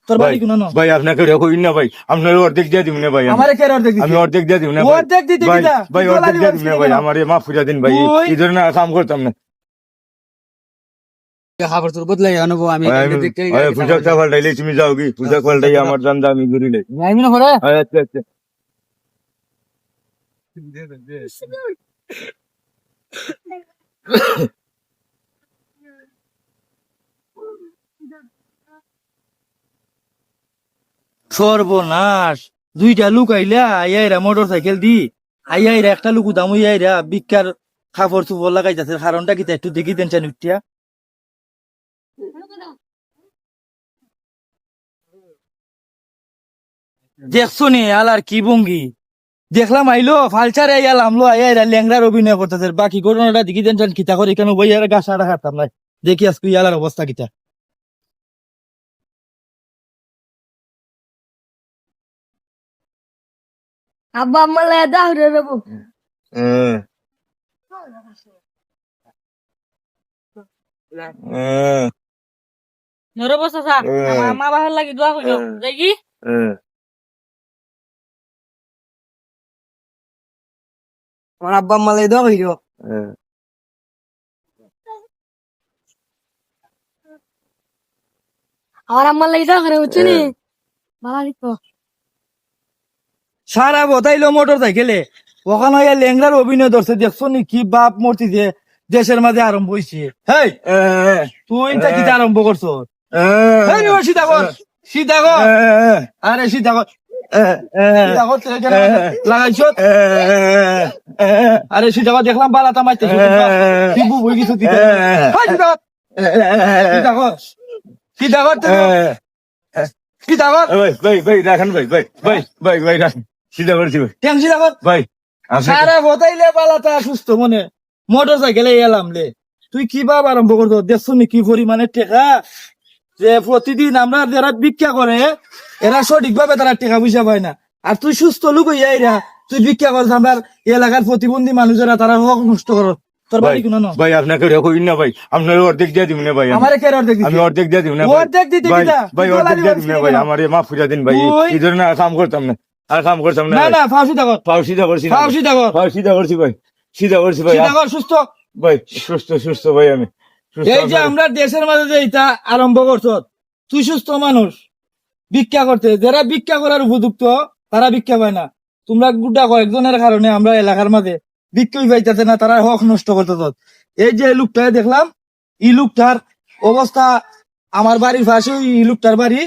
তোর বাড়ি কোন না ভাই আপনাকে কইন না ভাই, আপনার অর্ধেক দিয়ে দিব না ভাই, আমারে কে অর্ধেক দিবি? আমি অর্ধেক দিয়ে দিব না অর্ধেক দিতে ভাই, কিটা? ভাই তুই অর্ধেক গলা দিয়ে দিব দিবি না ভাই, কেন? আমার মাফ করে দিন ভাই, তুই- এই ধরনের কাম করতাম না। খাবার তোর বদলাই আনবো আমি ভাই, আমি ভাই, পোশাক পাল্টাইলে তুমি যাও কি, পোশাক পাল্টাই আমার দান্দা আমি ঘুরিলে। আমি না করে আচ্ছা আচ্ছা সর্বনাশ, দুইটা লোক আইলা আইয়াইরা মোটর সাইকেল দি আইয়াইরা একটা লোক দাম আইয়াইরা বিকার খাবার চুপর লাগাইতেছে, কারণটা কি একটু দেখি দেন চান উঠিয়া। দেখছো নি আলার কি ভঙ্গি, দেখলাম আইলো ফালচারে আইয়াল আমলো আইয়াইরা ল্যাংরার অভিনয় করতেছে, বাকি ঘটনাটা দেখি দেন চান কিতা করে কেন বইয়ারা গাছাটা খাতাম নাই, দেখি আজকে ইয়ালার অবস্থা কিতা। আব্বা আম্মা লাগে দাহরে দেবো হ্যাঁ হ্যাঁ নরে বসা সা আমার মা বাহার লাগি দোয়া কইলো দেখি হ্যাঁ আমার আব্বা আম্মা লাই দাও হইলো হ্যাঁ আমার আম্মা লাগি দোয়া করে বুঝছো নি বাবা দিতো সারা বতাইলো মোটর সাইকেলে, ওখানে আইয়া ল্যাংরার অভিনয় ধরছে, দেখছো নি কি বাপ মূর্তি যে দেশের মাঝে আরম্ভ হয়েছে। হেই তুই তা কি আরম্ভ করছো? হেই, ও সিধা কর, সিধা কর, আরে সিধা কর, সিধা কর, তুই কেন লাগাইছ? আরে সিধা কর, দেখলাম বালাটা মারতে শিবু বই কিছু দিতে। হেই, সিধা কর, সিধা কর, সিধা কর, সিধা কর, ভাই ভাই ভাই রাখেন ভাই, ভাই ভাই ভাই ভাই রাখেন, সিধা করছি ভাই, ট্যাং সিধা কর। ভাই আপনি সারা বতাইলে বালাটা সুস্থ মনে মোটর সাইকেলে এলাম লে, তুই কি ভাব আরম্ভ করতো? দেখছো নি কি পরিমানে টেকা, যে প্রতিদিন আমরা যারা ভিক্ষা করে এরা সঠিক ভাবে তারা টেকা পয়সা পায় না, আর তুই সুস্থ লোক হইয়া তুই ভিক্ষা করছ, আমরা এলাকার প্রতিবন্ধী মানুষেরা তারা হক নষ্ট করো। তোর বাড়ি কোন না ভাই আপনাকে কইন না ভাই, আপনার অর্ধেক দিয়ে দিব না ভাই, আমারে কে অর্ধেক দিবি? আমি অর্ধেক দিয়ে দিব না অর্ধেক দিতে ভাই, কিটা? ভাই তুই গলা অর্ধেক দিয়ে দিবি দিব না ভাই, কেন? আমার মাফ করে দিন ভাই, তুই- এই ধরনের কাম করতাম না, আর কাম করতাম না না ভাই। না, ফাঁসি থাকো, পাও সিধা করছি না ফাও ভাই। সিধা কর, পাও সিধা করছি ভাই, সিধা করছি ভাই, সিধা কর, সুস্থ। ভাই সুস্থ সুস্থ ভাই, আমি সুস্থ এই যে আমরা দেশের মাঝে যে এটা আরম্ভ করছ, তুই সুস্থ মানুষ ভিক্ষা করতে, যারা ভিক্ষা করার উপযুক্ত তারা ভিক্ষা পায় না, তোমরা গুটা কয়েকজনের কারণে আমরা এলাকার মাঝে ভিক্ষাই পাইতেছে না, তারা হক নষ্ট করতেছ। এই যে লোকটা দেখলাম, এই লোকটার অবস্থা আমার বাড়ির পাশে, এই লোকটার বাড়ি